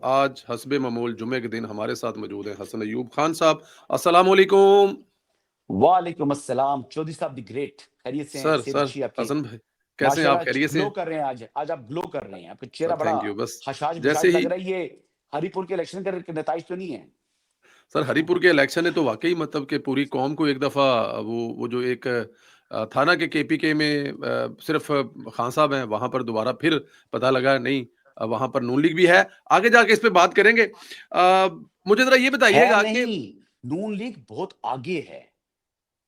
आज हस्बे मामूल जुमे के दिन हमारे साथ मौजूद हैं हसन अयूब खान साहब। अस्सलाम वालेकुम। वालेकुम अस्सलाम। चौधरी साहब द ग्रेट, खैरियत से हैं? सर सेहत सर अच्छी है आपकी? हसन भाई, कैसे हैं आप? माशाल्लाह खैरियत से ग्लो हैं? कर रहे हैं आज आप ग्लो कर रहे हैं। आपका सर चेहरा बड़ा थैंक यू। बस हशाश जैसे बशाश ही लग रहा है। ये हरीपुर के इलेक्शन का नताइज तो नहीं है? सर हरीपुर के इलेक्शन है तो वाकई मतलब कि पूरी कौम को एक दफ़ा वो जो एक था ना कि केपीके में सिर्फ खान साहब हैं, वहाँ पर दोबारा फिर पता लगा नहीं, वहाँ पर नून लीग भी है। आगे जाके इस पे बात करेंगे। मुझे ज़रा ये है बताइएगा कि नहीं, नून लीग बहुत आगे है।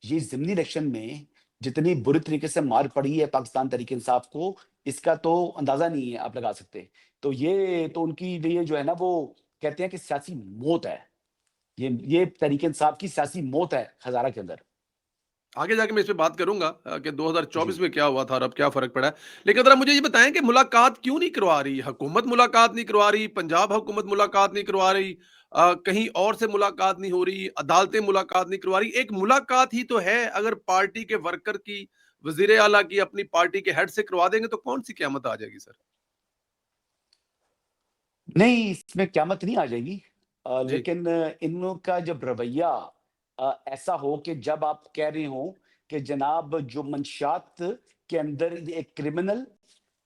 ये ज़िमनी इलेक्शन में जितनी बुरी तरीके से मार पड़ी है पाकिस्तान तहरीक इंसाफ को, इसका तो अंदाज़ा नहीं है आप लगा सकते। तो ये तो उनकी लिए जो है ना, वो कहते हैं कि सियासी मौत है। ये तहरीक इंसाफ की सियासी मौत है हज़ारा के अंदर। आगे जाके मैं इस पे बात करूँगा कि 2024 जी। में क्या हुआ था और अब क्या फ़र्क पड़ा है। लेकिन ज़रा मुझे ये बताएँ कि मुलाकात क्यों नहीं करवा रही? हुकूमत मुलाकात नहीं करवा रही, पंजाब हुकूमत मुलाकात नहीं करवा रही, कहीं और से मुलाकात नहीं हो रही, अदालतें मुलाकात नहीं करवा रही। एक मुलाकात ही तो है, अगर पार्टी के वर्कर की, वज़ीर आला की, अपनी पार्टी के हेड से करवा देंगे तो कौन-सी क़यामत आ जाएगी सर? नहीं, इसमें क़यामत नहीं आ जाएगी। जी, लेकिन इन लोग का जब रवैया ऐसा हो कि जब आप कह रहे हो कि जनाब जो मंशियात के अंदर एक क्रिमिनल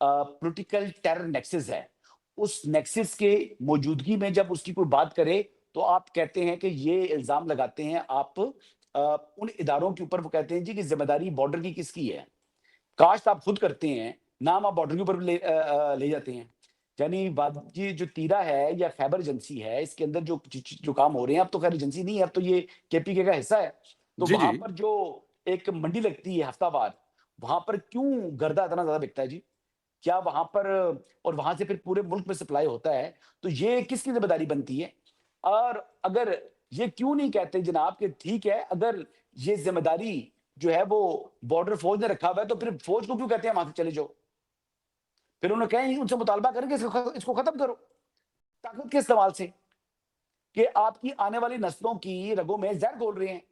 पॉलिटिकल टेरर नेक्सस है, उस नेक्सस के मौजूदगी में जब उसकी कोई बात करे, तो आप कहते हैं कि ये इल्ज़ाम लगाते हैं आप उन इदारों के ऊपर। वो कहते हैं जी कि ज़िम्मेदारी बॉर्डर की किसकी है? काश्त आप खुद करते हैं, नाम आप बॉर्डर के ऊपर ले जाते हैं। यानी बात ये जो तीरा है या खैबर एजेंसी है, इसके अंदर जो काम हो रहे हैं, अब तो खैर एजेंसी नहीं है, अब तो ये केपीके का हिस्सा है। तो जी, वहाँ जी। पर जो एक मंडी लगती है हफ्तावार, वहाँ पर क्यों गर्दा इतना ज़्यादा बिकता है जी? क्या वहाँ पर और वहाँ से फिर पूरे मुल्क में सप्लाई होता है, तो ये किसकी ज़िम्मेदारी बनती है? और अगर ये क्यों नहीं कहते जनाब कि ठीक है, अगर ये ज़िम्मेदारी जो है वो बॉर्डर फ़ौज ने रखा हुआ है, तो फिर फ़ौज को क्यों कहते हैं वहाँ से चले जाओ? फिर उन्होंने कहा उनसे मुतालबा करें कि इसको खत्म करो, ताकत के इस्तेमाल से, कि आपकी आने वाली नस्लों की रगों में ज़हर घोल रहे हैं।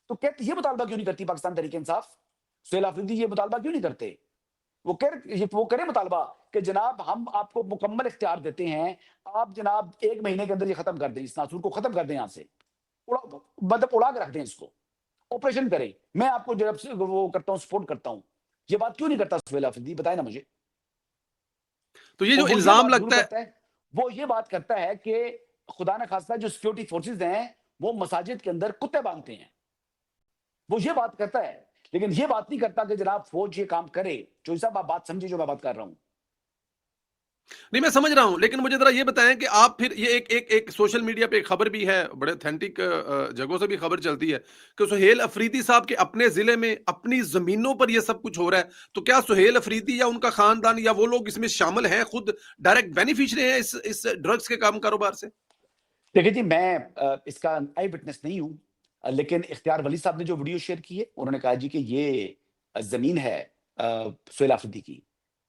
तो कहते ये मुतालबा क्यों नहीं करती पाकिस्तान तहरीक इंसाफ? सुहेल अफरीदी ये मुतालबा क्यों नहीं करते? वो करें मुतालबा कि जनाब हम आपको मुकम्मल इख्तियार देते हैं, आप जनाब 1 महीने के अंदर ये खत्म कर दें, इस नासूर को खत्म कर दें यहाँ से। उड़ा मतलब उड़ा के रख दें इसको, ऑपरेशन करें। मैं आपको जो है वो करता हूँ, सपोर्ट करता हूँ। ये बात क्यों नहीं करता सुहेल अफरीदी, बताएँ ना मुझे? तो ये और जो वो ये इल्ज़ाम बात ज़रूर लगता है। करता है, वो ये बात करता है कि खुदा न खास्ता जो सिक्योरिटी फोर्सेज़ हैं, वो मसाजिद के अंदर कुत्ते बाँधते हैं। वो ये बात करता है, लेकिन ये बात नहीं करता कि जनाब फ़ौज ये काम करे। चौधरी साहब आप बात समझिए जो मैं बात कर रहा हूँ। नहीं, मैं समझ रहा हूँ, लेकिन मुझे ज़रा ये बताएँ कि आप फिर ये एक एक एक सोशल मीडिया पे एक खबर भी है, बड़े ऑथेंटिक जगहों से भी खबर चलती है कि सुहेल अफरीदी साहब के अपने ज़िले में, अपनी ज़मीनों पर ये सब कुछ हो रहा है। तो क्या सुहेल अफरीदी या उनका ख़ानदान या वो लोग इसमें शामिल हैं, खुद डायरेक्ट बेनिफिशियरी हैं इस ड्रग्स के काम कारोबार से? देखिए जी, मैं इसका आई विटनेस नहीं हूँ, लेकिन इख्तियार वली साहब ने जो वीडियो शेयर की है, उन्होंने कहा जी कि ये ज़मीन है सुहेल आफरीदी की।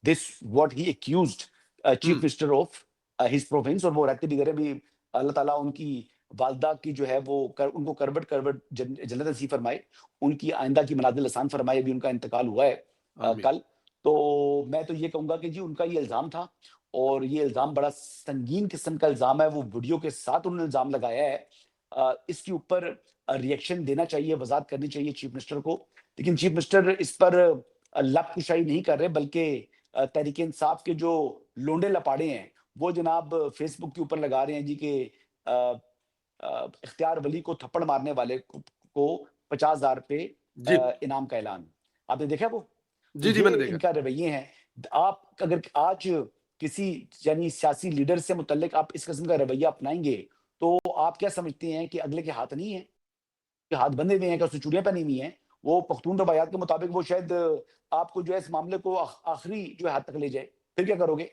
This what he accused chief hmm, minister of his province, और वो रहते भी इधर है भी। अल्लाह ताला उनकी वालदा की जो है वो उनको करबट जन्नत नसीब फरमाए, उनकी आइंदा की मनाज़िल आसान फरमाए। अभी उनका इंतकाल हुआ है आमीन। कल। तो मैं तो ये कहूँगा कि जी उनका ये इल्ज़ाम था, और ये इल्ज़ाम बड़ा संगीन किस्म का इल्ज़ाम है, वो वीडियो के साथ उन्होंने इल्ज़ाम लगाया है। इसके ऊपर रिएक्शन देना चाहिए, वज़ाहत करनी चाहिए चीफ मिनिस्टर को। लेकिन चीफ मिनिस्टर इस पर लप-कुशाई नहीं कर रहे, बल्कि तहरीक इंसाफ के जो लोंडे-लपाड़े हैं, वो जनाब फेसबुक के ऊपर लगा रहे हैं जी कि अ इख्तियार वली को थप्पड़ मारने वाले को 50,000 रुपए जी। इनाम का ऐलान। आपने देखा वो? तो जी, जी, ये मैंने देखा। इनका रवैये हैं। आप अगर आज किसी यानी सियासी लीडर से मुतल्लिक आप इस किस्म का रवैया अपनाएँगे, तो आप क्या समझते हैं कि अगले के हाथ नहीं है? कि हाथ बंधे हुए हैं, क्या उसने चूड़ियाँ पहनी हुई हैं? वो पख्तून रवायात के मुताबिक वो शायद आपको जो है इस मामले को आखिरी जो है हद तक ले जाए। फिर क्या करोगे?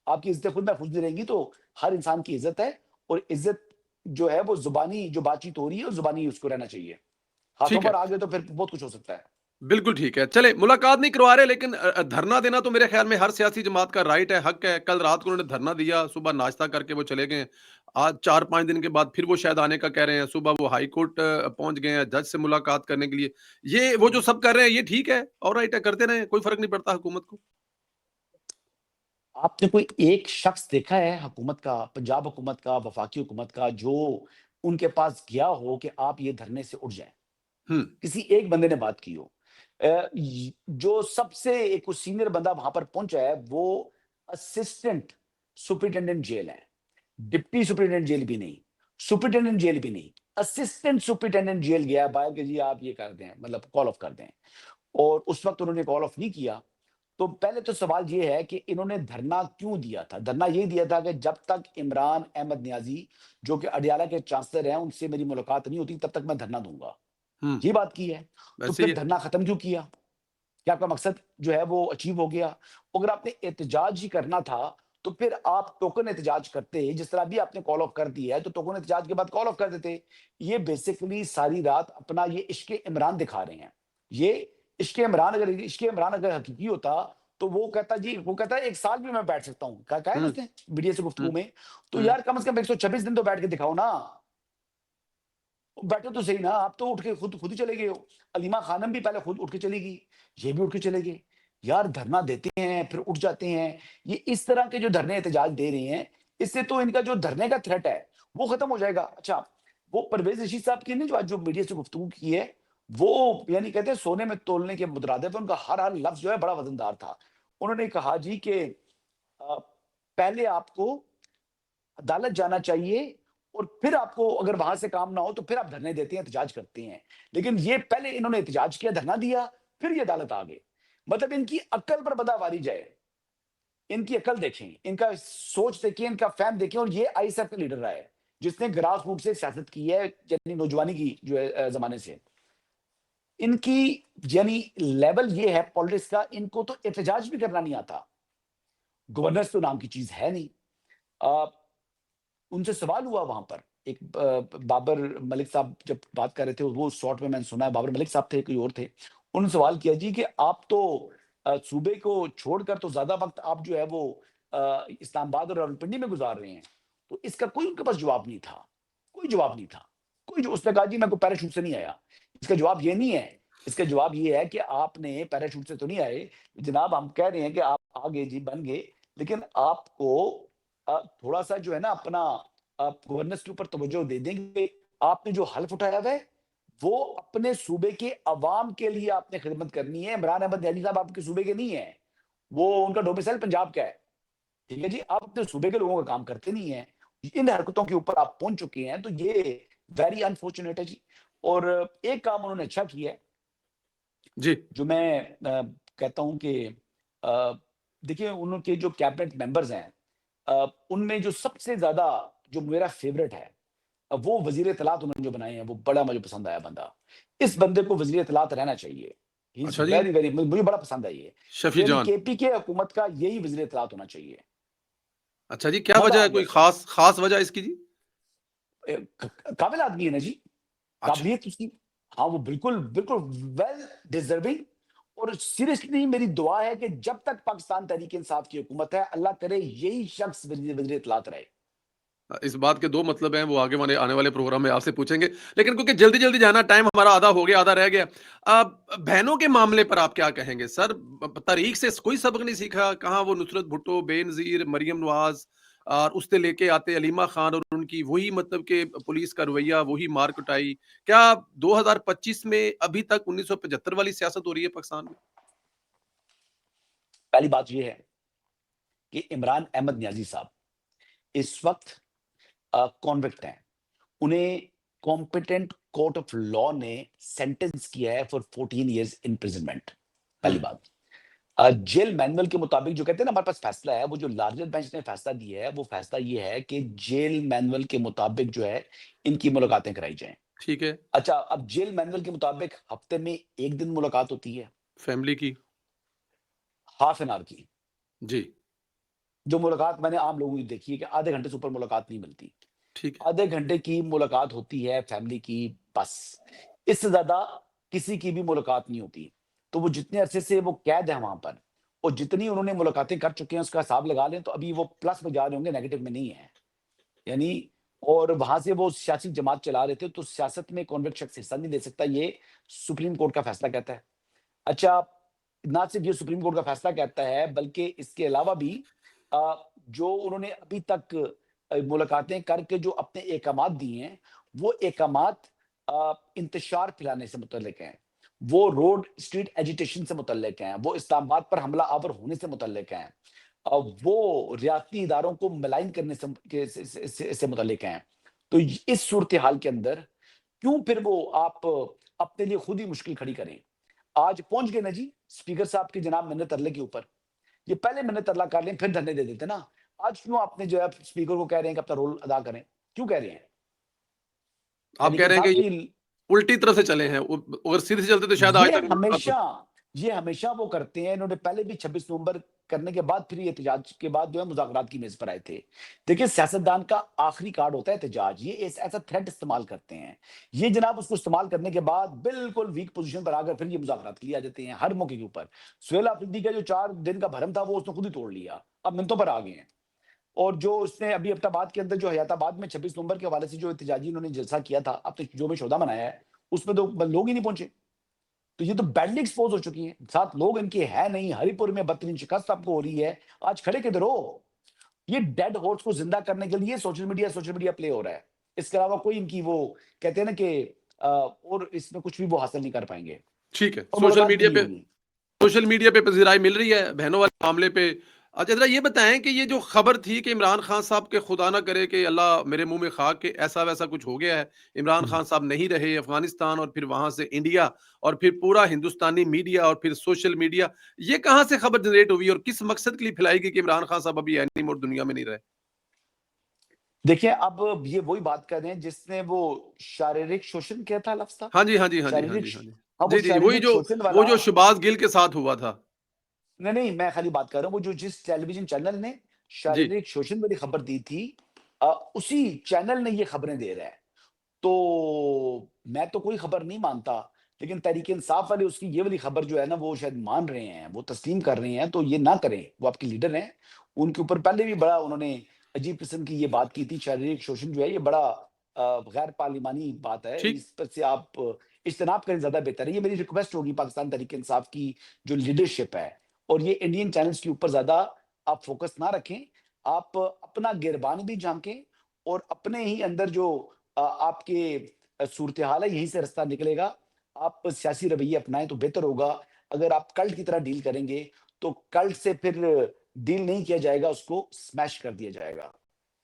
आपकी इज़्ज़तें खुद महफूज़ नहीं रहेंगी, तो हर इंसान की इज़्ज़त है, और इज़्ज़त जो है वो ज़ुबानी जो बातचीत हो रही है, वो ज़ुबानी उसको रहना चाहिए। हाथों ठीक है। पर आ गए तो फिर बहुत कुछ हो सकता है। बिल्कुल ठीक है। चले मुलाकात नहीं करवा रहे, लेकिन धरना देना तो मेरे ख़्याल में हर सियासी जमात का राइट है, हक है। कल रात को उन्होंने धरना दिया, सुबह नाश्ता करके वो चले गए। आज 4-5 दिन के बाद फिर वो शायद आने का कह रहे हैं। सुबह वो हाई कोर्ट पहुँच गए हैं जज से मुलाकात करने के लिए। ये वो जो सब कर रहे हैं ये ठीक है, ऑलराइट है, करते रहें, कोई फ़र्क नहीं पड़ता हुकूमत को। आपने कोई एक शख्स देखा है हुकूमत का, पंजाब हुकूमत का, वफाकी हुकूमत का, जो उनके पास गया हो कि आप ये धरने से उठ जाएँ? हुँ, किसी एक बंदे ने बात की हो। जो सबसे एक सीनियर बंदा वहां पर पहुंचा है वो असिस्टेंट सुपरिटेंडेंट जेल है, डिप्टी सुपरिटेंडेंट जेल भी नहीं, सुपरिटेंडेंट जेल भी नहीं, असिस्टेंट सुपरिटेंडेंट जेल गया है बाहर कि जी आप ये कर दें, मतलब कॉल ऑफ कर दें। और उस वक्त उन्होंने कॉल ऑफ नहीं किया। तो पहले तो सवाल ये है कि इन्होंने धरना क्यों दिया था? धरना ये दिया था कि जब तक इमरान अहमद न्याजी, जो कि अडियाला के चांसलर हैं, उनसे मेरी मुलाकात नहीं होती तब तक मैं धरना दूंगा। हुँ, ये बात की है। तो वैसे ही फिर है। धरना खत्म क्यों किया? क्या आपका मकसद जो है वो अचीव हो गया? अगर आपने एहतजाज ही करना था, तो फिर आप टोकन एहतजाज करते, जिस तरह अभी आपने कॉल ऑफ कर दिया है, तो टोकन एहतजाज के बाद कॉल ऑफ कर देते। ये बेसिकली सारी रात अपना ये इश्क इमरान दिखा रहे हैं। ये इश्क इमरान अगर हकीकी होता, तो वो कहता जी, वो कहता है 1 साल भी मैं बैठ सकता हूँ। कहा है ना हुँ, उसने मीडिया से हुँ, गुफ्तगू में। तो हुँ, यार कम से कम 126 दिन तो बैठ के दिखाओ ना। बैठो तो सही ना, आप तो उठ के खुद ही चले गए हो। अलीमा खानम भी पहले खुद उठ के चली गई, ये भी उठ के चले गए। यार धरना देते हैं, फिर उठ जाते हैं। ये इस तरह के जो धरने एहतजाज दे रहे हैं, इससे तो इनका जो धरने का थ्रेट है, वो खत्म हो जाएगा। अच्छा, वो परवेज़ रशीद साहब की ने जो आज जो मीडिया से गुफ्तगू की है, वो यानी कहते हैं सोने में तोलने के मुतरादिफ है, उनका हर लफ्ज़ जो है बड़ा वज़नदार था। उन्होंने कहा जी कि पहले आपको अदालत जाना चाहिए और फिर आपको अगर वहां से काम ना हो तो फिर आप धरने देते हैं, एहतजाज करते हैं। लेकिन ये पहले इन्होंने एहतजाज किया, धरना दिया, फिर ये अदालत आ गए। मतलब इनकी अक्ल पर बदा वारी जाए। इनकी अक्ल देखें, इनका सोच देखें, इनका फैम देखें। और ये आईएसएफ का लीडर रहा है, जिसने ग्रास रूट से सियासत की है, यानी नौजवानी की जो है जमाने से। इनकी यानी लेवल ये है पॉलिटिक्स का, इनको तो एहतजाज भी करना नहीं आता। गवर्नेंस तो नाम की चीज है नहीं। आ, उनसे सवाल हुआ वहां पर, एक बाबर मलिक साहब जब बात कर रहे थे, वो शॉर्ट में मैंने सुना है, बाबर मलिक साहब थे, कोई और थे। उन्होंने सवाल किया जी कि आप तो सूबे को छोड़कर तो ज्यादा वक्त आप जो है वो इस्लामाबाद और रावलपिंडी में गुजार रहे हैं। तो इसका कोई उनके पास जवाब नहीं था। कोई जवाब नहीं था। कोई जो उसने कहा जी मैं को पैराशूट से नहीं आया। इसका जवाब ये नहीं है। इसका जवाब ये है कि आपने पैराशूट से तो नहीं आए जनाब, हम कह रहे हैं कि आप आ गए जी, बन गए, लेकिन आपको थोड़ा सा जो है ना अपना आप गवर्नेंस के ऊपर तवज्जो दे देंगे। आपने जो हल्फ उठाया हुआ है, वो अपने सूबे के अवाम के लिए आपने खिदमत करनी है। इमरान अहमद न्याजी साहब आपके सूबे के नहीं है, वो उनका डोमिसाइल पंजाब का है। ठीक है जी, आप अपने सूबे के लोगों का काम करते नहीं है। इन हरकतों के ऊपर आप पहुंच चुके हैं, तो ये वेरी अनफॉर्चुनेट है जी। और एक काम उन्होंने अच्छा किया है, जी, जो मैं कहता हूं कि अ, देखिए उनके जो कैबिनेट मेंबर्स हैं, उनमें जो सबसे ज्यादा जो मेरा फेवरेट है, वो वजीर इत्तलात उन्होंने जो बनाए हैं, वो बड़ा मुझे पसंद आया बंदा। इस बंदे को वजीर इत्तलात रहना चाहिए। ही इज अच्छा जी, वेरी वेरी, मुझे बड़ा पसंद है ये। शफ़ी यानी जान। केपी के हुकूमत का यही वजीर इत्तलात होना चाहिए। अच्छा जी, क्या मजा वजह आ है, गया कोई सुन। ख़ास वजह इसकी जी? काबिल आदमी है ना जी, अच्छा, काबिलियत उसकी। हाँ, वो बिल्कुल बिल्कुल वेल डिजर्विंग। और सीरियसली मेरी दुआ है कि जब तक पाकिस्तान तहरीक इंसाफ की हुकूमत है, अल्लाह करे यही शख्स वजीर इत्तलात रहे। इस बात के 2 मतलब हैं, वो आगे वाले आने वाले प्रोग्राम में आपसे पूछेंगे। लेकिन क्योंकि जल्दी-जल्दी जाना, टाइम हमारा आधा हो गया, आधा रह गया। बहनों के मामले पर आप क्या कहेंगे? सर, तारीख से कोई सबक नहीं सीखा? कहाँ वो नुसरत भुट्टो, बेनज़ीर, मरियम नवाज़ और उससे लेके आते अलीमा खान और उनकी वही मतलब कि पुलिस का रवैया, वही मार कुटाई। क्या 2025 में अभी तक 1975 वाली सियासत हो रही है पाकिस्तान में? पहली बात यह है कि इमरान अहमद न्याजी साहब इस वक्त कॉन्विक्ट हैं। उन्हें कॉम्पिटेंट कोर्ट ऑफ लॉ ने सेंटेंस किया है फॉर 14 इयर्स इम्प्रिजनमेंट। हुँ, पहली बात। जेल मैनुअल के मुताबिक जो कहते हैं ना हमारे पास फैसला है, वो जो लार्जर बेंच ने फैसला दिया है, वो फैसला ये है कि जेल मैनुअल के मुताबिक जो है इनकी मुलाकातें कराई जाएं। ठीक है। अच्छा, अब जेल मैनुअल के मुताबिक हफ्ते में 1 दिन मुलाकात होती है, फैमिली की। हाफ एन आवर की। जी, जो मुलाकात मैंने आम लोगों की देखी है कि आधे घंटे से ऊपर मुलाकात नहीं मिलती। ठीक है। आधे घंटे की मुलाकात होती है फैमिली की, बस। इससे ज्यादा किसी की भी मुलाकात नहीं होती। तो वो जितने अरसे से वो कैद है वहां पर, और जितनी उन्होंने मुलाकातें कर चुके हैं उसका हिसाब लगा लें, तो अभी वो प्लस में जा रहे होंगे, नेगेटिव में नहीं है। यानी, और वहां से वो सियासी जमात चला रहे थे, तो सियासत में कॉन्विक्ट शख्स हिस्सा नहीं दे सकता, ये सुप्रीम कोर्ट का फैसला कहता है। अच्छा, ना सिर्फ ये सुप्रीम कोर्ट का फैसला कहता है, बल्कि इसके अलावा भी जो उन्होंने अभी तक मुलाकातें करके जो अपने अहकामात दिए हैं, वो अहकामात इंतशार फैलाने से मुतल्लिक हैं। वो रोड स्ट्रीट एजिटेशन से मुतल्लिक हैं, वो इस्लामाबाद पर हमला आवर होने से मुतल्लिक हैं। वो रियासती इदारों को मलाइन करने से मुतल्लिक हैं। तो इस सूरत हाल के अंदर क्यों फिर वो आप अपने लिए खुद ही मुश्किल खड़ी करें? आज पहुँच गए ना जी स्पीकर साहब के जनाब मिन्नत तरले के ऊपर। ये पहले मिन्नत तरला कर लें फिर धरने दे देते ना। आज क्यों आपने जो है स्पीकर को कह रहे हैं कि अपना रोल अदा करें? क्यों कह रहे हैं? आप कह तहरीक रहे हैं कि इंसाफ ये की उल्टी तरफ से चले हैं, अगर सीधे से चलते तो शायद आज ये तक ना बात हमेशा होती। ये हमेशा वो करते हैं। इन्होंने पहले भी 26 नवंबर करने के बाद फिर ये एहतजाज के बाद जो है मुज़ाकरात की मेज़ पर आए थे। देखिए सियासतदान का आखिरी कार्ड होता है एहतजाज। ये ऐसा थ्रेट इस्तेमाल करते हैं। ये जनाब उसको इस्तेमाल करने के बाद बिल्कुल वीक पोज़ीशन पर आकर फिर ये मुज़ाकरात के लिए आ जाते हैं हर मौके के ऊपर। सुहेल अफरीदी का जो 4 दिन का भरम था वो उसने खुद ही तोड़ लिया। अब मिनटों पर आ गए हैं। और जो उसने अभी अब्टाबाद के अंदर जो हयाताबाद में 26 नवंबर के हवाले से जो एहतजाजी इन्होंने जलसा किया था, अब तो जो में शोधा मनाया है, उसमें तो लोग ही नहीं पहुंचे। तो ये तो बैडली एक्सपोज हो चुकी हैं। 7 लोग इनके हैं नहीं, हरिपुर में बदतरीन शिकस्त आपको हो रही है। आज खड़े किधर हो? ये डेड हॉर्स को जिंदा करने के लिए सोशल मीडिया प्ले हो रहा है। इसके अलावा कोई इनकी वो कहते हैं ना कि और इसमें कुछ भी वो हासिल नहीं कर पाएंगे ठीक है, और मुलाकात भी नहीं होगी। सोशल मीडिया पे पज़ीराई मिल रही है बहनों वाले मामले पे। अच्छा ज़रा ये बताएँ कि ये जो खबर थी कि इमरान खान साहब के खुदा ना करे कि अल्लाह मेरे मुँह में खाक के ऐसा-वैसा कुछ हो गया है। इमरान हम्म। खान साहब नहीं रहे अफ़गानिस्तान और फिर वहाँ से इंडिया और फिर पूरा हिंदुस्तानी मीडिया और फिर सोशल मीडिया, ये कहाँ से खबर जनरेट हुई और किस मकसद के लिए फैलाई गई कि इमरान खान साहब अभी एनी मोर दुनिया में नहीं रहे? देखिए अब ये वही बात कर रहे हैं जिसने वो शारीरिक शोषण किया था लफ्ज था। हाँ जी, हाँ जी, हाँ जी, हाँ शारीरिक जी, हाँ जी। हाँ वो जी, जी, जी, शारीरिक शोषण वो वाला। जो शहबाज़ गिल के साथ हुआ था। नहीं, नहीं, मैं खाली बात कर रहा हूँ, वो जो जिस टेलीविज़न चैनल ने जी, शारीरिक शोषण वाली खबर दी थी, उसी चैनल ने ये खबरें दे रहा है। तो मैं तो कोई खबर नहीं मानता, लेकिन तहरीक-ए-इंसाफ वाले उसकी ये वाली खबर जो है ना, वो शायद मान रहे हैं, वो तस्लीम कर रहे हैं, तो ये ना करें। वो आपके लीडर हैं, उनके ऊपर पहले भी बड़ा उन्होंने अजीब किस्म की ये बात की थी, शारीरिक शोषण जो है, ये बड़ा गैर पार्लिमानी बात है, ठीक। इस पर से आप इज्तनाब करें ज़्यादा बेहतर है। ये मेरी रिक्वेस्ट होगी पाकिस्तान तहरीक-ए-इंसाफ की जो लीडरशिप है। और ये इंडियन चैनल्स के ऊपर ज़्यादा आप फ़ोकस ना रखें। आप अपना गिरबान भी झाँकें और अपने ही अंदर जो आपके सूरत-ए-हाल है, यहीं से रास्ता निकलेगा। आप सियासी रवैये अपनाएँ तो बेहतर होगा। अगर आप कल्ट की तरह डील करेंगे, तो कल्ट से फिर डील नहीं किया जाएगा, उसको स्मैश कर दिया जाएगा।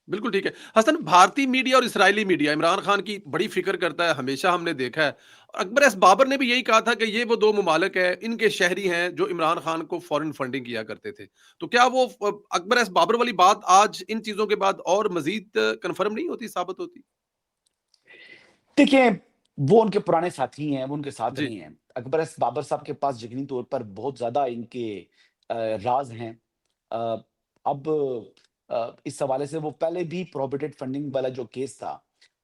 बिल्कुल ठीक है। हसन, भारतीय मीडिया और इस्राएली मीडिया इमरान खान की बड़ी फ़िक्र करता है, हमेशा हमने देखा है। अकबर एस बाबर ने भी यही कहा था कि ये वो 2 ममालिक हैं, इनके शहरी हैं जो इमरान खान को फ़ॉरेन फंडिंग किया करते थे। तो क्या वो अकबर एस बाबर वाली बात आज इन चीज़ों के बाद और मज़ीद कन्फर्म नहीं होती, साबित होती? देखिए, वो उनके पुराने साथी हैं, वो उनके साथ जी, रहे हैं। अकबर एस बाबर साहब के पास यकीनी तौर पर बहुत ज़्यादा इनके राज़ हैं। अ, अब इस हवाले से वो पहले भी प्रोहिबिटेड फंडिंग वाला जो केस था,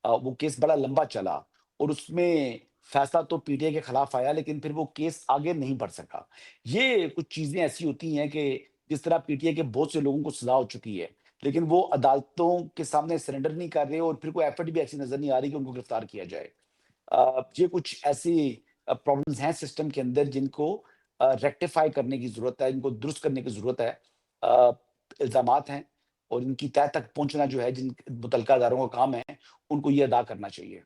वो केस बड़ा लंबा चला और उसमें फैसला तो पीटीआई के खिलाफ आया, लेकिन फिर वो केस आगे नहीं बढ़ सका। ये कुछ चीज़ें ऐसी होती हैं कि जिस तरह पीटीआई के बहुत से लोगों को सज़ा हो चुकी है, लेकिन वो अदालतों के सामने सरेंडर नहीं कर रहे और फिर कोई एफर्ट भी ऐसी नज़र नहीं आ रही कि उनको गिरफ्तार किया जाए। ये कुछ ऐसी प्रॉब्लम्स हैं सिस्टम के अंदर जिनको रेक्टिफाई करने की ज़रूरत है, इनको दुरुस्त करने की ज़रूरत है। अ, इल्ज़ामात हैं और इनकी तह तक पहुँचना जो है जिन मुतल्लिका इदारों का काम है, उनको ये अदा करना चाहिए।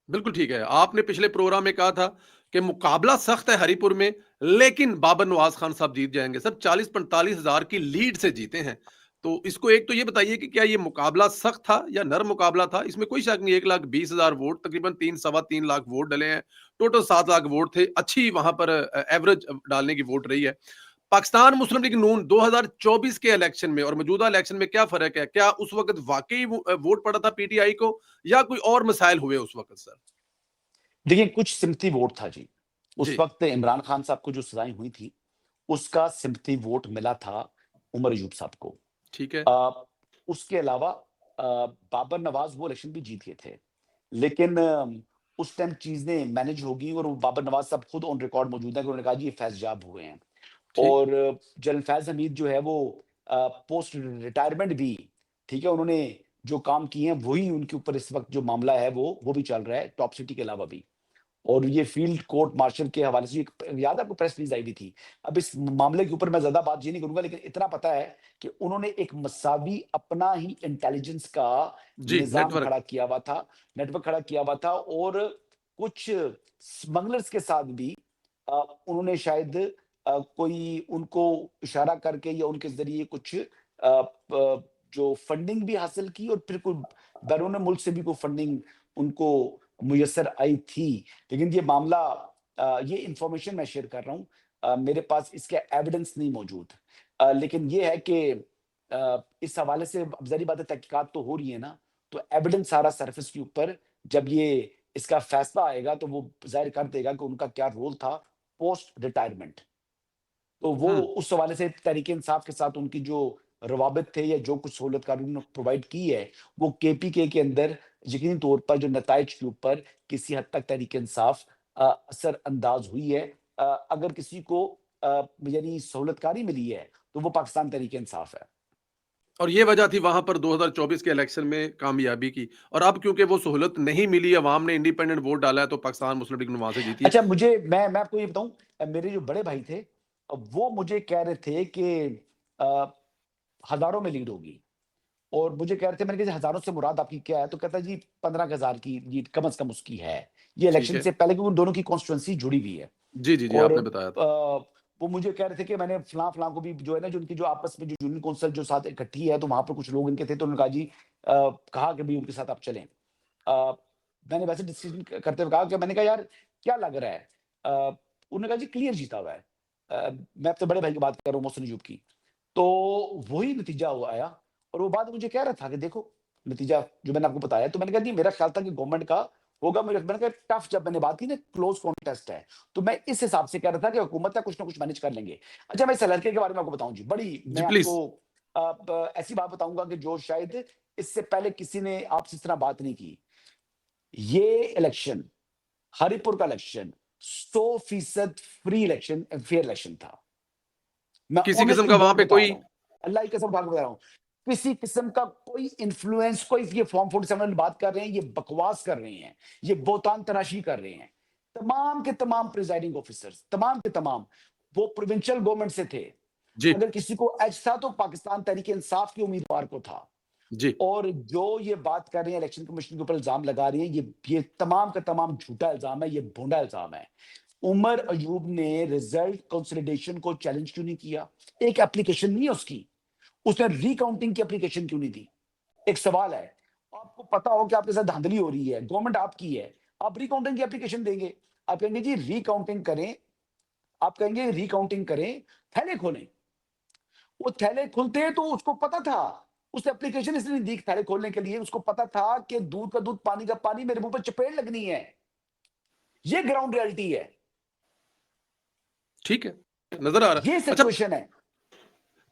बिल्कुल ठीक है। आपने पिछले प्रोग्राम में कहा था कि मुकाबला सख्त है हरिपुर में, लेकिन बाबर नवाज़ खान साहब जीत जाएँगे। सर 40-45 हज़ार की लीड से जीते हैं। तो इसको एक तो ये बताइए कि क्या ये मुकाबला सख्त था या नर्म मुकाबला था? इसमें कोई शक नहीं, 1,20,000 वोट, तकरीबन 3 सवा 3 लाख वोट डले हैं। टोटल 7 लाख वोट थे। अच्छी वहाँ पर एवरेज डालने की वोट रही है। पाकिस्तान मुस्लिम लीग नून 2024 के इलेक्शन में और मौजूदा इलेक्शन में क्या फ़र्क है? क्या उस वक़्त वाक़ई वोट पड़ा था पीटीआई को या कोई और मसाइल हुए उस वक़्त सर? देखिए, कुछ सिम्पथी वोट था जी। उस जी, वक़्त इमरान खान साहब को जो सज़ाएँ हुई थी, उसका सिम्पथी वोट मिला था उमर अयूब साहब को। ठीक है। अ, उसके अलावा बाबर नवाज़ वो इलेक्शन भी जीत गए थे। लेकिन उस टाइम चीज़ें मैनेज हो गई और वो बाबर नवाज़ साहब खुद ऑन रिकॉर्ड मौजूद हैं कि उन्होंने कहा जी ये फैज़-याब हुए हैं। ठीक, और जनरल फैज़ हमीद जो है वो पोस्ट रिटायरमेंट भी, ठीक है, उन्होंने जो काम किए हैं वही उनके ऊपर इस वक़्त जो मामला है वो भी चल रहा है, टॉप सिटी के अलावा भी। और ये फील्ड कोर्ट मार्शल के हवाले से याद है आपको प्रेस रिलीज आई हुई थी। अब इस मामले के ऊपर मैं ज्यादा बात ये नहीं करूंगा, लेकिन इतना पता है कि उन्होंने एक मसावी अपना ही इंटेलिजेंस का जी, निजाम नेटवर्क। खड़ा किया हुआ था, नेटवर्क खड़ा किया हुआ था, और कुछ स्मगलर्स के साथ भी उन्होंने शायद कोई उनको इशारा करके या उनके ज़रिए कुछ जो फंडिंग भी हासिल की, और फिर कोई बैरून मुल्क से भी कोई फंडिंग उनको मुयस्सर आई थी। लेकिन ये मामला ये इन्फॉर्मेशन मैं शेयर कर रहा हूँ, मेरे पास इसका एविडेंस नहीं मौजूद। लेकिन ये है कि इस हवाले से अब ज़ाहिर बात है तहकीकात तो हो रही है ना, तो एविडेंस सारा सरफेस के ऊपर जब ये इसका फैसला आएगा तो वो ज़ाहिर कर देगा कि उनका क्या रोल था पोस्ट रिटायरमेंट। तो वो हुँ। उस हवाले से तहरीक-ए-इंसाफ के साथ उनकी जो रवाबित थे या जो कुछ सहूलतकारी उन्होंने प्रोवाइड की है, वो केपीके के अंदर यकीनी तौर पर जो नताइज के ऊपर किसी हद तक तहरीक-ए-इंसाफ असर अंदाज हुई है। अगर किसी को यानी सहूलतकारी मिली है, तो वो पाकिस्तान तहरीक-ए-इंसाफ है। और ये वजह थी वहाँ पर 2024 के इलेक्शन में कामयाबी की, और अब क्योंकि वो सहूलत नहीं मिली, अवाम ने इंडिपेंडेंट वोट डाला है, तो पाकिस्तान मुस्लिम लीग ने वहाँ से जीती है। अच्छा, मैं आपको ये बताऊँ, मेरे जो बड़े भाई थे, वो मुझे कह रहे थे कि अ, हज़ारों में लीड होगी। और मुझे कह रहे थे, मैंने कहा जी हज़ारों से मुराद आपकी क्या है? तो कहता है जी 15,000 की लीड कम से कम उसकी है। ये ठीक इलेक्शन है। से पहले, क्योंकि उन दोनों की कॉन्स्टिट्यूएंसी जुड़ी हुई है। जी, जी, जी, और आपने बताया था। वो मुझे कह रहे थे कि मैंने फलाँ-फलाँ को भी जो है ना, जो उनकी जो आपस में जो यूनियन काउंसिल जो साथ इकट्ठी है, तो वहाँ पर कुछ लोग इनके थे, तो उन्होंने कहा जी कहा कि भई उनके साथ आप चलें। अ, मैंने वैसे डिस्कशन करते हुए कहा कि मैंने कहा यार क्या लग रहा है? उन्होंने कहा जी क्लियर जीता हुआ है। मैं अपने बड़े भाई की बात कर रहा हूँ, मोहसिन अय्यूब की। तो वही नतीजा वो आया, और वो बाद में मुझे कह रहा था कि देखो नतीजा जो मैंने आपको बताया, तो मैंने कहा नहीं, मेरा ख्याल था कि गवर्नमेंट का होगा। मैंने कहा टफ, जब मैंने बात की ना क्लोज कॉन्टेस्ट है, तो मैं इस हिसाब से कह रहा था कि हुकूमत है कुछ ना कुछ मैनेज कर लेंगे। अच्छा, मैं इस लड़के के बारे में आपको बताऊं जी, बड़ी जी, मैं प्लीज़। आपको ऐसी बात बताऊंगा कि जो शायद इससे पहले किसी ने आपसे इस तरह बात नहीं की। ये इलेक्शन, हरिपुर का election 100% free election, fair election था। मैं किसी किस्म ऑनेस्ट टू का वहाँ गॉड पे बता कोई। रहा हूँ। अल्लाह की कसम उठा के बता रहा हूँ। किसी किस्म का कोई इन्फ्लुएंस, कोई ये फॉर्म 47 वाली बात कर रहे हैं, ये बकवास कर रहे हैं, ये बोतान तराशी कर रहे हैं। तमाम के तमाम प्रिजाइडिंग ऑफिसर्स, तमाम के तमाम, वो प्रोविंशियल गवर्नमेंट से थे। जी, अगर किसी को एज था तो पाकिस्तान तहरीक इंसाफ के उम्मीदवार को था। जी। और जो ये बात कर रहे हैं, इलेक्शन कमीशन के ऊपर इल्जाम लगा रहे हैं, ये तमाम का तमाम झूठा इल्जाम है, ये भोंडा इल्जाम है। उमर अयूब ने रिजल्ट कंसोलिडेशन को चैलेंज क्यों नहीं किया? एक एप्लीकेशन नहीं है उसकी, उसने रिकाउंटिंग की एप्लीकेशन क्यों नहीं दी? एक सवाल है। आपको पता हो कि आपके साथ धांधली हो रही है, गवर्नमेंट आपकी है, आप रिकाउंटिंग की एप्लीकेशन देंगे, आप कहेंगे जी रिकाउंटिंग करें, आप कहेंगे रिकाउंटिंग करें, थैले खोलें। वो थैले खुलते हैं तो उसको पता था, उस एप्लीकेशन इसलिए नहीं दी थैले खोलने के लिए, उसको पता था कि दूध का दूध पानी का पानी, मेरे मुंह पर चपेट लगनी है। ये ग्राउंड रियलिटी है, ठीक है, नज़र आ रहा ये है। अच्छा, सिचुएशन है।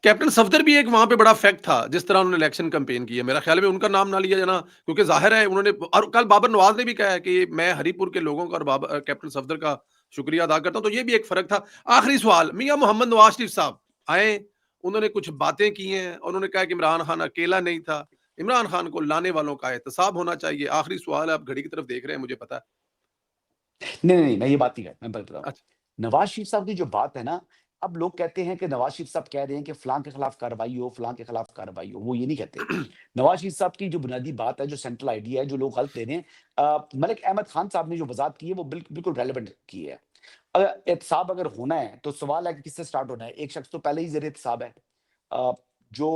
कैप्टन सफदर भी एक वहाँ पे बड़ा फैक्ट था, जिस तरह उन्होंने इलेक्शन कैंपेन की है। मेरा ख़्याल है उनका नाम ना लिया जाना, क्योंकि ज़ाहिर है उन्होंने, और कल बाबर नवाज़ ने भी कहा है कि मैं हरीपुर के लोगों का और कैप्टन सफदर का शुक्रिया अदा करता हूँ, तो ये भी एक फ़र्क था। आखिरी सवाल, मियाँ मोहम्मद नवाज़ शरीफ साहब आए, उन्होंने कुछ बातें की हैं, और उन्होंने कहा कि इमरान खान अकेला नहीं था, इमरान खान को लाने वालों का एहतसाब होना चाहिए। आखिरी सवाल है, आप घड़ी की तरफ देख रहे हैं, मुझे पता है। नहीं, मैं ये बात नहीं कर, मैं बता रहा हूँ। अच्छा। नवाज़ शरीफ साहब की जो बात है ना, अब लोग कहते हैं कि नवाज़ शरीफ साहब कह रहे हैं कि फलाँ के खिलाफ कार्रवाई हो, फलाँ के खिलाफ कार्रवाई हो, वो ये नहीं कहते। नवाज़ शरीफ साहब की जो बुनियादी बात है, जो सेंट्रल आइडिया है, जो लोग गलत ले रहे हैं, मलिक अहमद खान साहब ने जो वज़ाहत की है, वो बिल्कुल रेलेवेंट की है। एहतसाब अगर होना है, तो सवाल है कि किससे स्टार्ट होना है? एक शख्स तो पहले ही ज़ेर एहतसाब है। जो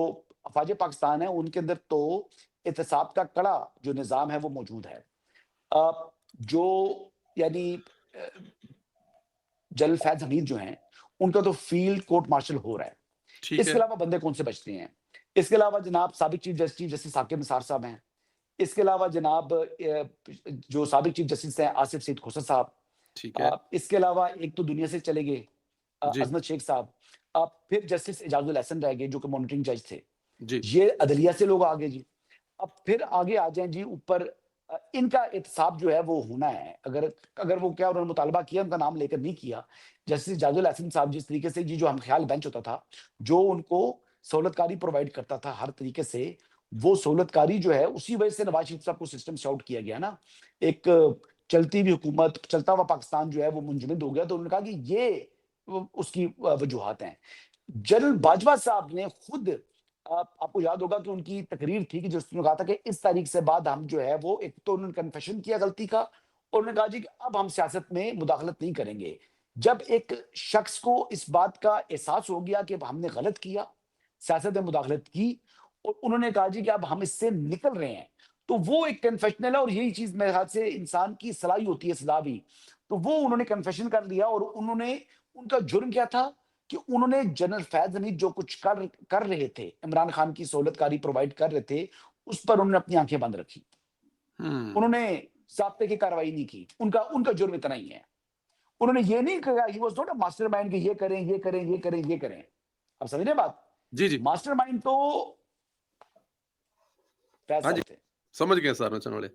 अफ़वाज पाकिस्तान है, उनके अंदर तो एहतसाब का कड़ा जो निज़ाम है, वो मौजूद है। जो यानी अ, जनरल फैज़ हमीद जो हैं, उनका तो फील्ड कोर्ट मार्शल हो रहा है। ठीक इसके है। अलावा बंदे कौन से बचते हैं? इसके अलावा जनाब साबिक चीफ जस्टिस साकिब निसार साहब हैं। इसके अलावा जनाब जो साबिक चीफ जस्टिस हैं आसिफ सईद खोसर साहब। ठीक है। इसके अलावा एक तो दुनिया से चले गए जी, अज़मत शेख साहब। फिर जस्टिस एजाजुल हसन रह गए जो कि मॉनिटरिंग जज थे। जी। ये अदलिया से लोग आ गए जी। अब फिर आगे आ जाएँ जी ऊपर, इनका एहतसाब जो है वो होना है। अगर अगर वो क्या उन्होंने मुतालबा किया, उनका नाम लेकर नहीं किया। जस्टिस जाजुल हसन साहब जिस तरीके से जी जो हमख़्याल बेंच होता था, जो उनको सहूलतकारी प्रोवाइड करता था हर तरीके से, वो सहूलतकारी जो है उसी वजह से नवाज़ शरीफ साहब को सिस्टम से आउट किया गया ना। एक चलती हुई हुकूमत, चलता हुआ पाकिस्तान जो है वो मुंजमद हो गया। तो उन्होंने कहा कि ये उसकी वजूहात हैं। जनरल बाजवा साहब ने खुद, आपको याद होगा कि उनकी तकरीर थी कि जिसमें कहा था कि इस तारीख से बाद हम जो है वो, एक तो उन्होंने कन्फेशन किया गलती का, और उन्होंने कहा जी कि अब हम सियासत में मुदाखलत नहीं करेंगे। जब एक शख्स को इस बात का एहसास हो गया कि अब हमने गलत किया, सियासत में मुदाखलत की, और उन्होंने कहा जी कि अब हम इससे निकल रहे हैं, तो वो एक कन्फेशनल है। और यही चीज मेरे ख्याल से इंसान की सलाही होती है, सलाह भी। तो वो उन्होंने कन्फेशन कर लिया, और उन्होंने, उनका जुर्म क्या था कि उन्होंने जनरल फैज हमीद जो कुछ कर रहे थे, इमरान खान की सहूलतकारी प्रोवाइड कर रहे थे, उस पर उन्होंने अपनी आंखें बंद रखी। हुँ। उन्होंने ज़ाब्ते की कार्रवाई नहीं की। उनका उनका जुर्म इतना ही है। उन्होंने ये नहीं कहा, he was not a mastermind कि ये करें, ये करें, ये करें, ये करें। आप समझ रहे हैं बात? जी, जी। मास्टरमाइंड तो फैज़ हाँ जी, साहब थे। समझ गए सर समझ वाले।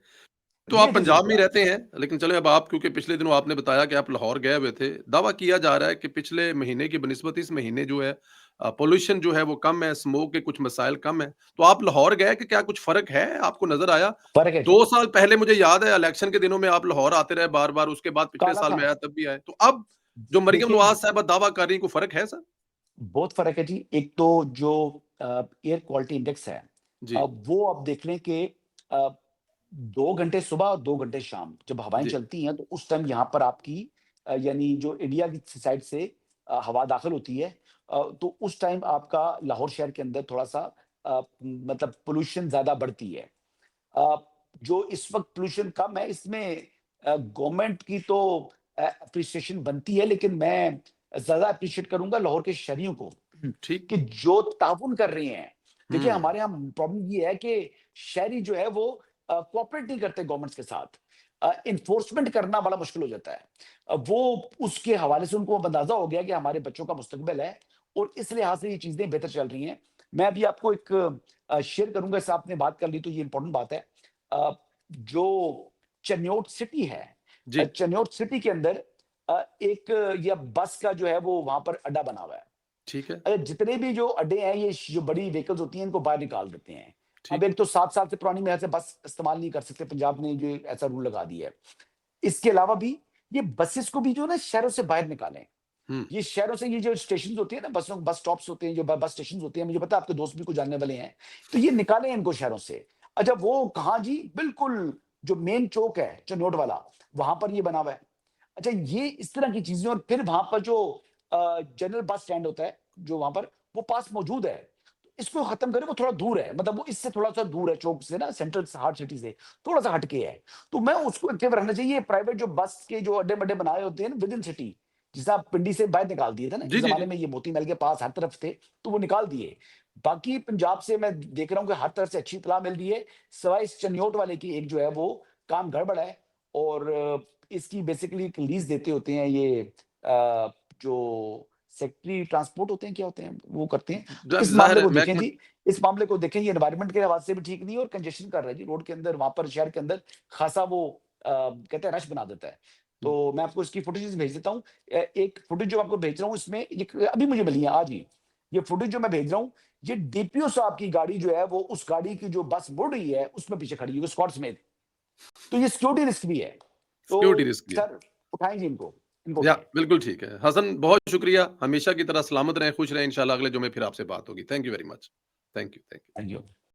तो ये आप चीज़ पंजाब होती में है ही आप। रहते हैं, लेकिन चलो अब आप क्योंकि पिछले दिनों आपने बताया कि आप लाहौर गए हुए थे। दावा किया जा रहा है कि पिछले महीने की बनिस्बत इस महीने जो है पॉल्यूशन जो है वो कम है, स्मोक के कुछ मसाइल कम है। तो आप लाहौर गए कि क्या कुछ फ़र्क है, आपको नज़र आया? फ़र्क है जी। 2 साल पहले मुझे याद है इलेक्शन के दिनों में आप लाहौर आते रहे बार-बार, उसके बाद पिछले काला साल था। मैं आया तब भी आए। तो अब जो मरियम देखिए, नवाज़ साहिबा दावा कर रही हैं, कोई फ़र्क है सर? बहुत फ़र्क है जी। एक तो जो एयर क्वालिटी इंडेक्स है, जी, वो आप देख लें कि अ, 2 घंटे सुबह और 2 घंटे शाम जब हवाएँ जी, चलती हैं, तो उस टाइम यहाँ पर आपकी यानी जो इंडिया की साइड से हवा दाखिल होती है, तो उस टाइम आपका लाहौर शहर के अंदर थोड़ा-सा मतलब पॉल्यूशन ज़्यादा बढ़ती है। अ, जो इस वक़्त पॉल्यूशन कम है, इसमें गवर्नमेंट की तो एप्रिसिएशन बनती है, लेकिन मैं ज़्यादा एप्रिशिएट करूँगा लाहौर के शहरियों को ठीक। कि जो ताउन कर रहे हैं। देखिए, हुँ, हमारे यहाँ प्रॉब्लम ये है कि शहरी जो है वो कोऑपरेट नहीं करते गवर्नमेंट्स के साथ। एनफोर्समेंट करना बड़ा मुश्किल हो जाता है। वो उसके हवाले से उनको अब अंदाज़ा हो गया कि हमारे बच्चों का मुस्तकबिल है, और इस लिहाज से ये चीज़ें बेहतर चल रही हैं। मैं अभी आपको एक शेयर करूँगा, इससे आपने बात कर ली तो ये इम्पोर्टेंट बात है। जो चन्योट सिटी है, जी, चन्योट सिटी के अंदर एक या बस का जो है वो वहाँ पर अड्डा बना हुआ है। ठीक है, जितने भी जो अड्डे हैं, ये जो बड़ी व्हीकल्स होती हैं, इनको बाहर निकाल देते हैं। अब ठीक। एक तो 7 साल से पुरानी मेरे ख्याल से बस इस्तेमाल नहीं कर सकते, पंजाब ने जो ऐसा रूल लगा दिया है। इसके अलावा भी ये बसेस को भी जो है ना शहरों से बाहर निकालें। हुँ, ये शहरों से, ये जो स्टेशंस होती है ना, बस स्टॉप्स होते हैं, जो बस स्टेशंस होते हैं, मुझे पता है आपके दोस्त भी कुछ जानने वाले हैं, तो ये निकालें इनको शहरों से। अच्छा, वो कहाँ जी? बिल्कुल जो मेन चौक है चन्नोट वाला, वहां पर ये बना हुआ है। अच्छा, ये इस तरह की चीजें, और फिर वहां पर जो जनरल बस स्टैंड होता है जो वहां पर, वो पास मौजूद है। तो इसको खत्म करें, वो थोड़ा दूर है, मतलब वो इससे थोड़ा सा दूर है चौक से ना, सेंट्रल हार्ट सिटी से थोड़ा सा हटके है। तो मैं उसको एक्टिव रहना चाहिए। प्राइवेट जो बस के जो अड्डे बड्डे बनाए होते हैं ना विद इन सिटी, जैसे आप पिंडी से बाहर निकाल दिए थे ना, एक जी, जी, ज़माने जी। में ये मोती महल के पास हर तरफ थे, तो वो निकाल दिए। बाकी पंजाब से मैं देख रहा हूँ कि हर तरफ से अच्छी इत्तला मिल रही है, सिवाय इस चन्योट वाले की एक जो है वो काम गड़बड़ है। और इसकी बेसिकली एक लीज़ देते होते हैं ये जो सेक्रेटरी ट्रांसपोर्ट होते हैं, क्या होते हैं, वो करते हैं। तो ज इस ज़ाहिर मामले है को देखें महकमा जी, इस मामले को देखें, ये एनवायरनमेंट के हवाले से भी ठीक नहीं है, और कंजेशन कर रहा है जी रोड के अंदर, वहाँ पर शहर के अंदर खासा वो कहते हैं रश बना देता है। तो मैं आपको इसकी फुटेजेस भेज देता हूँ। एक फुटेज जो आपको भेज रहा हूँ, इसमें ये अभी मुझे मिली है आज ही। ये फुटेज जो मैं भेज रहा हूँ, ये डीपीओ साहब की गाड़ी जो है वो, उस गाड़ी की जो बस मुड़ रही है उसमें पीछे खड़ी है, वो स्कॉट्स में। तो ये सिक्योरिटी रिस्क भी है। सिक्योरिटी तो रिस्क भी है। सर, उठाएँ जी इनको, इनको या उठाएँ। बिल्कुल ठीक है। हसन बहुत शुक्रिया, हमेशा की तरह सलामत रहें, खुश रहें, इंशाल्लाह अगले जुमे फिर आपसे बात होगी। Thank you very much. Thank you, thank you. हाँ जी।